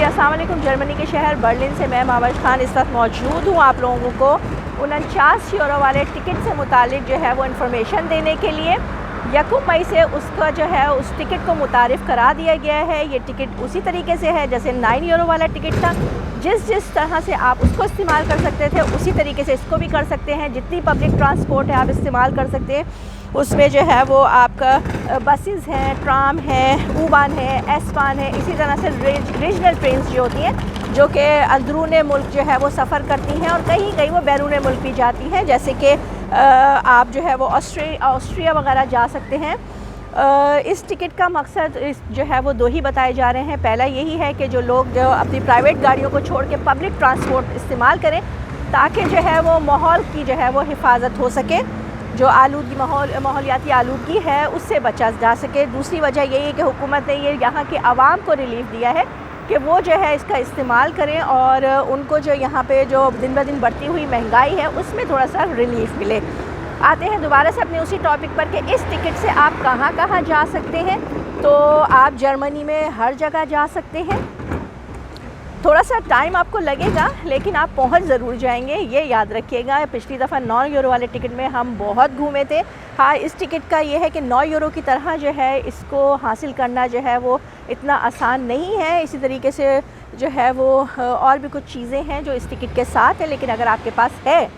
अस्सलाम वालेकुम। जर्मनी के शहर बर्लिन से मैं मावज खान इस वक्त मौजूद हूँ आप लोगों को 49 यूरो वाले टिकट से मुतालिक जो है वो इन्फॉर्मेशन देने के लिए। 1 मई से उसका जो है उस टिकट को मुतारिफ़ करा दिया गया है। ये टिकट उसी तरीके से है जैसे 9 यूरो वाला टिकट था। जिस तरह से आप उसको इस्तेमाल कर सकते थे उसी तरीके से इसको भी कर सकते हैं। जितनी पब्लिक ट्रांसपोर्ट है आप इस्तेमाल कर सकते हैं। उसमें जो है वो आपका बसेस हैं, ट्राम है, U-Bahn है, S-Bahn है, इसी तरह से रीजनल ट्रेन्स जो होती हैं जो कि अंदरून मुल्क जो है वो सफ़र करती हैं और कहीं कहीं वो बैरून मुल्क भी जाती हैं। जैसे कि आप जो है वो ऑस्ट्रिया वगैरह जा सकते हैं। इस टिकट का मकसद जो है वो 2 ही बताए जा रहे हैं। पहला यही है कि जो लोग जो अपनी प्राइवेट गाड़ियों को छोड़ के पब्लिक ट्रांसपोर्ट इस्तेमाल करें ताकि जो है वो माहौल की जो है वो हिफाजत हो सके, जो आलूगी माहौलियाती आलूगी है उससे बचा जा सके। दूसरी वजह यही है कि हुकूमत ने ये यहाँ की आवाम को रिलीफ दिया है कि वो जो है इसका इस्तेमाल करें और उनको जो यहाँ पे जो दिन ब दिन बढ़ती हुई महंगाई है उसमें थोड़ा सा रिलीफ मिले। आते हैं दोबारा से अपने उसी टॉपिक पर कि इस टिकट से आप कहाँ कहाँ जा सकते हैं। तो आप जर्मनी में हर जगह जा सकते हैं। थोड़ा सा टाइम आपको लगेगा लेकिन आप पहुंच ज़रूर जाएंगे, ये याद रखिएगा। पिछली दफ़ा 9 यूरो वाले टिकट में हम बहुत घूमे थे। हाँ, इस टिकट का ये है कि 9 यूरो की तरह जो है इसको हासिल करना जो है वो इतना आसान नहीं है। इसी तरीके से जो है वो और भी कुछ चीज़ें हैं जो इस टिकट के साथ है, लेकिन अगर आपके पास है,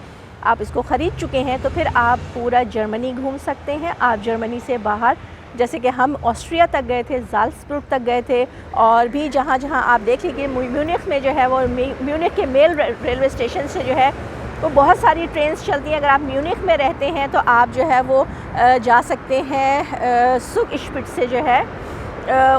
आप इसको ख़रीद चुके हैं तो फिर आप पूरा जर्मनी घूम सकते हैं। आप जर्मनी से बाहर जैसे कि हम ऑस्ट्रिया तक गए थे, ज़ाल्सबुर्ग तक गए थे और भी जहाँ जहाँ आप देख लीजिए म्यूनिख में जो है वो म्यूनिख के मेल रेलवे स्टेशन से जो है वो बहुत सारी ट्रेन्स चलती हैं। अगर आप म्यूनिख में रहते हैं तो आप जो है वो जा सकते हैं सुग-इश्पिट से जो है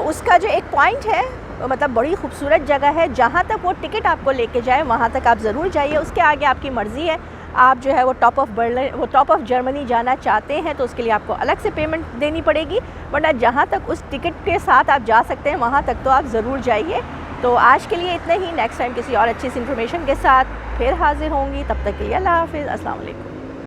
उसका जो एक पॉइंट है, मतलब बड़ी खूबसूरत जगह है। जहाँ तक वो टिकट आपको लेके जाए वहाँ तक आप ज़रूर जाइए। उसके आगे आपकी मर्ज़ी है, आप जो है वो टॉप ऑफ जर्मनी जाना चाहते हैं तो उसके लिए आपको अलग से पेमेंट देनी पड़ेगी, वरना जहाँ तक उस टिकट के साथ आप जा सकते हैं वहाँ तक तो आप ज़रूर जाइए। तो आज के लिए इतना ही। नेक्स्ट टाइम किसी और अच्छी सी इन्फॉर्मेशन के साथ फिर हाजिर होंगी। तब तक के लिए अल्लाह हाफ़िज़, अस्सलाम वालेकुम।